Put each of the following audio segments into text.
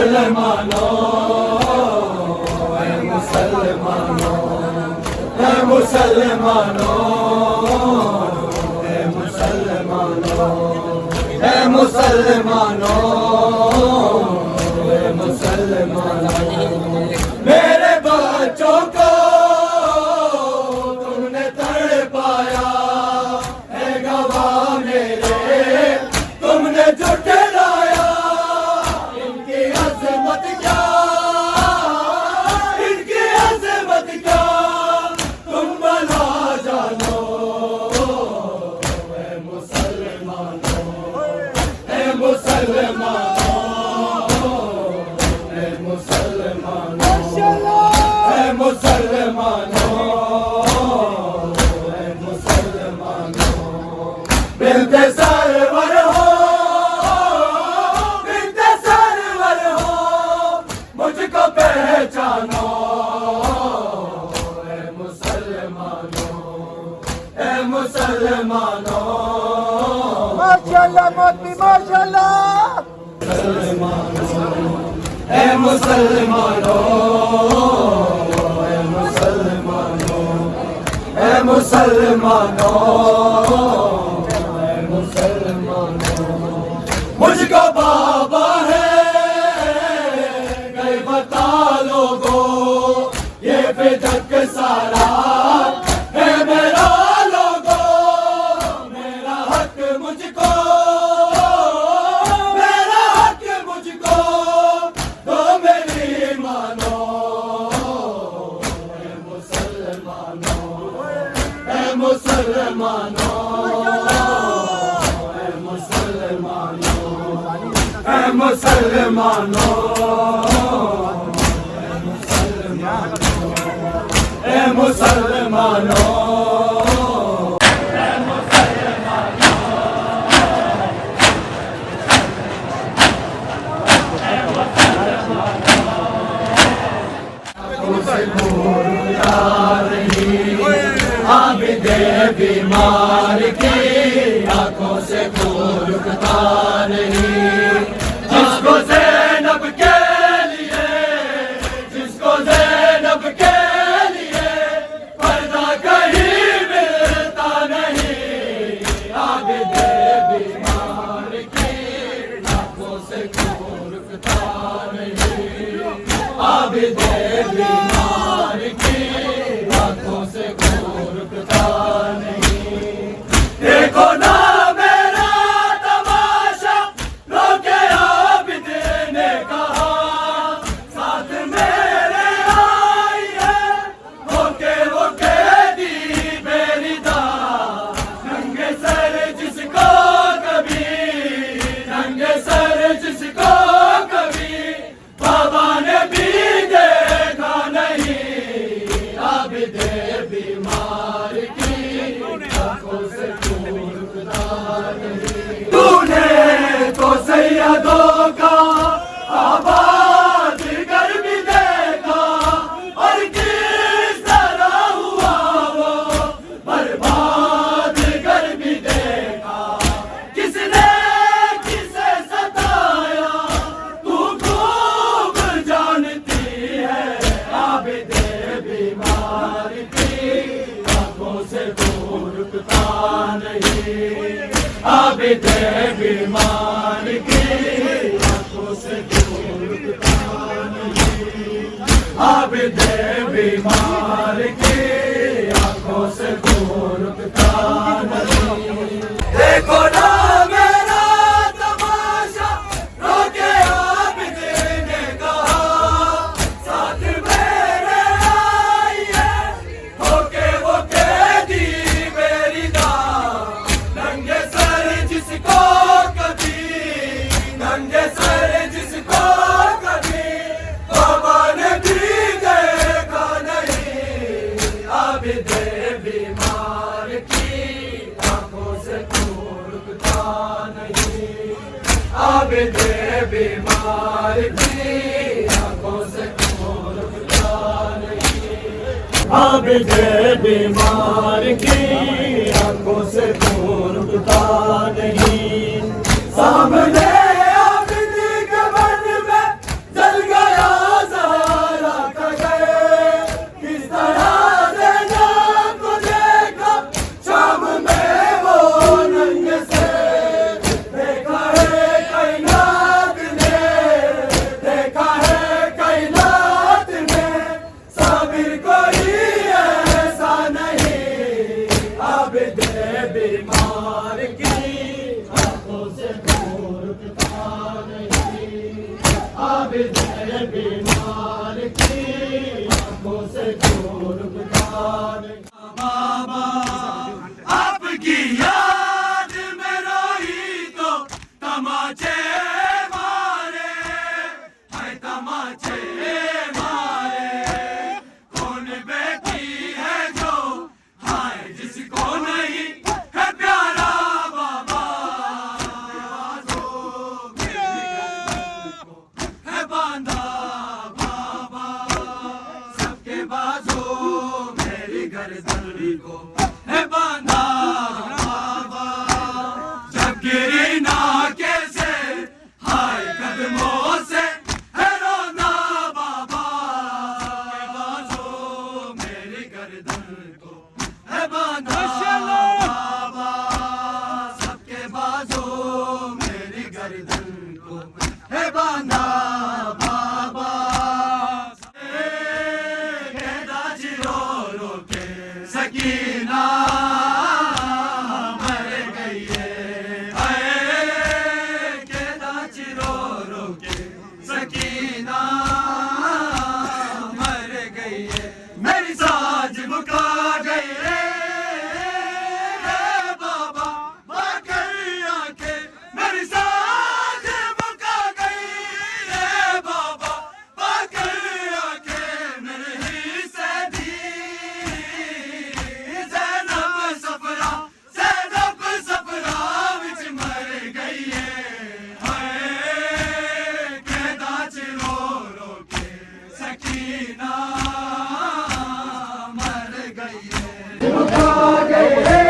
मुसलमानों, ऐ मुसलमानों, ऐ मुसलमानों, ऐ मुसलमानों, ऐ मुसलमानों, ऐ मुसलमानों, मेरे बच्चों को तुमने तड़पाया है, गवाह मेरे तुमने झुठलाया। इनकी अज़मत क्या, इनकी अज़मत क्या तुम बना जानो। ऐ मुसलमानों, ऐ मुसलमानों, ऐ मुसलमानों, ऐ मुसलमानों, ऐ मुसलमानों, मिलते सरवर हो, मिलते सरवर हो, मुझको पहचानो। ऐ मुसलमानों, ऐ मुसलमानों, माशाल्लाह मोती माशाल्लाह। ऐ मुसलमानों, ऐ मुसलमानों, ऐ मुसलमानों, ऐ मुसलमानों, मुझको बाबा है गए बता लोगों, ये फिदक सारा है मेरा लोगों। मेरा हक मुझको, मेरा हक मुझको दो मेरी मानो। ऐ मुसलमानों, ऐ मुसलमानों, ऐ मुसलमानों, ऐ मुसलमानों, ऐ मुसलमानों, आबिदे बीमार की आंखों से खून रुकता नहीं। जिसको ज़ैनब के लिए, जिसको ज़ैनब के लिए पर्दा कहीं मिलता नहीं। आबिदे बीमार की आंखों से खून रुकता नहीं। आबिदे बीमार की आंखों से खून रुकता नहीं। देखो ना मेरा तमाशा, रोके आबिदे ने कहा, साथ मेरे आई है होके वो कैदी बेरिदा। नंगे सर जिसको कभी, नंगे सर जिसको कभी बाबा ने भी देखा नहीं। आबिदे बीमार की आंखों से खून रुकता नहीं। तूने तो सैयदों का आबाद घर भी देखा, और किस तरह हुआ वो बर्बाद घर भी देखा। किसने किसे सताया तू खूब जानती है। आबिदे बीमार की आंखों से खून रुकता नहीं। आबिदे बीमार की आंखों से खून रुकता नहीं। आबिदे बीमार की आंखों से खून रुकता नहीं। देखो ना मेरा तमाशा, रोके आबिदे ने कहा, साथ मेरे आई है होके वो कैदी बेरिदा। नंगे सर जिसको कभी, नंगे सर जिसको कभी बाबा ने भी देखा नहीं। आबिदे बीमार की आंखों से खून रुकता नहीं। आबिदे बीमार की आंखों से खून रुकता नहीं। आबिदे बीमार की आंखों से खून रुकता नहीं। सामने आबिद के मन में आबिद बीमार की आंखों से दूर गुजार। बाबा आपकी याद में रोई तो तमाचे मारे, है तमाचे मारे। कौन बेटी है जो हाय जिसको नहीं है प्यारा बाबा, है बांधा बाबा सबके बाजों मेरी गर्दन को है बांधा बाबा। जब गिरी ना कैसे हाय कदमों से है रोना बाबा, सबके बाजों मेरी गर्दन को है बांधा बाबा, सबके बाजों मेरी गर्दन को है बांधा बाबा। कहता रो रो के सकीना मर गई है, कहता रो रो के सकीना मर गई है। मेरी साज मुका गई है बाबा, बाकर आंखें मेरी साज मुका गई है बाबा, बाकर आंखें मेरे ही से दी। ज़ैनब सफरा विच मर गई है, कहता रो रो के सकीना मर गई है। मुका गई है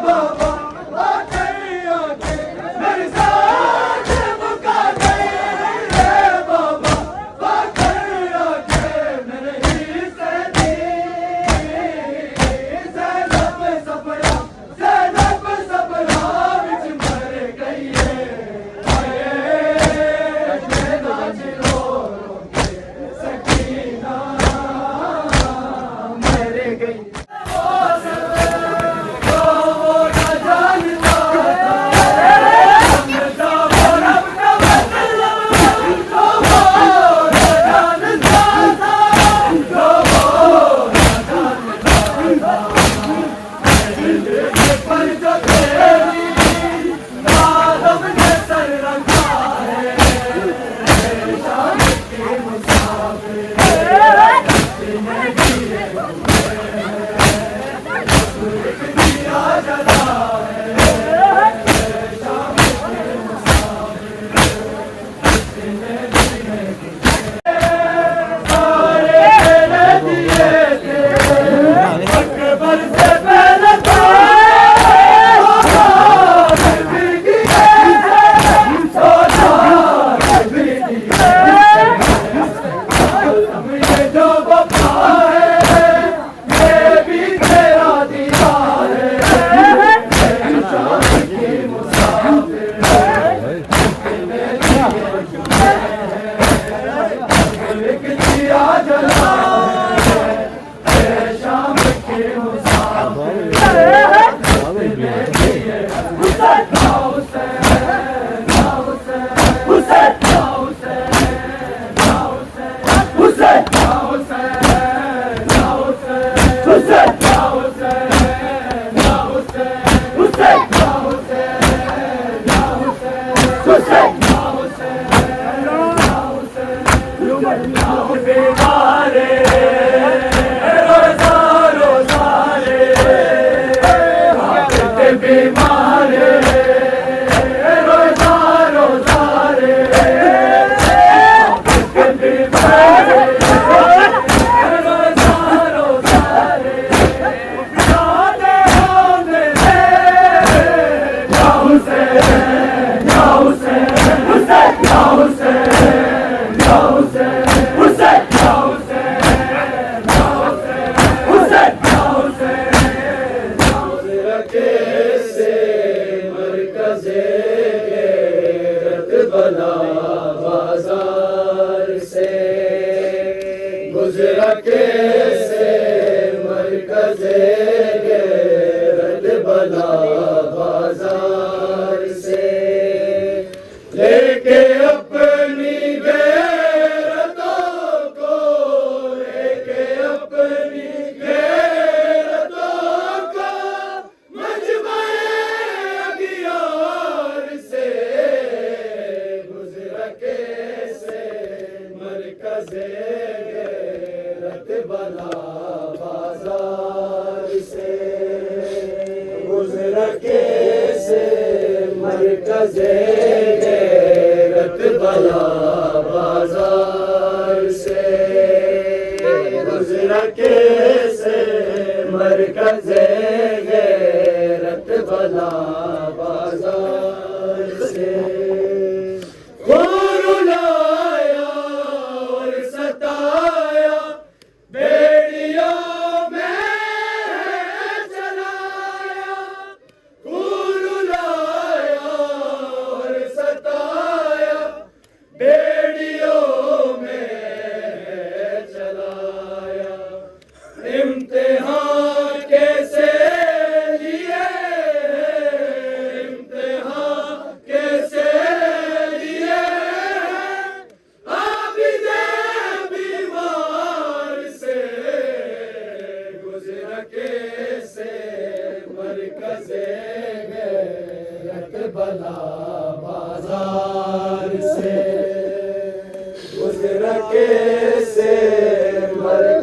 बाबा, बाकर आंखें मेरी साज मुका गई है बाबा, बाकर आंखें मेरे ही से दी। ज़ैनब सफरा विच मर गई है, कहता रो रो के सकीना मर गई। Hussein, Ya Hussein.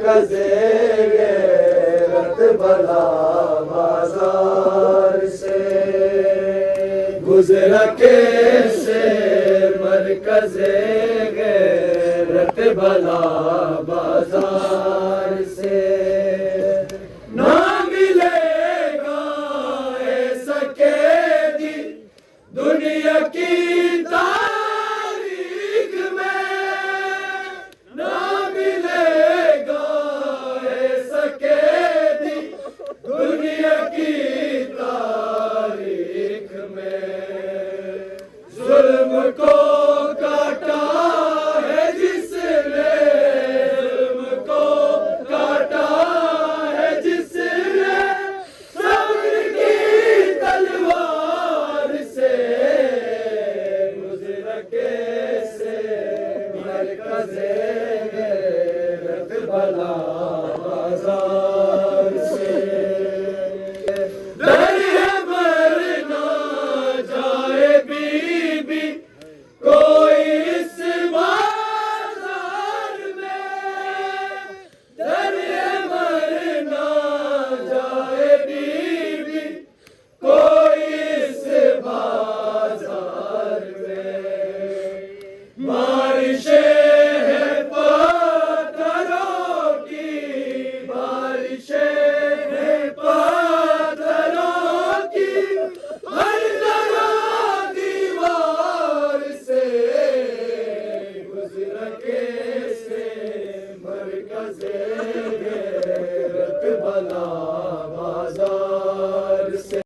मरकज़ गैरत भला बाजार से गुजरा कैसे मरकज़ गैरत भला बाजार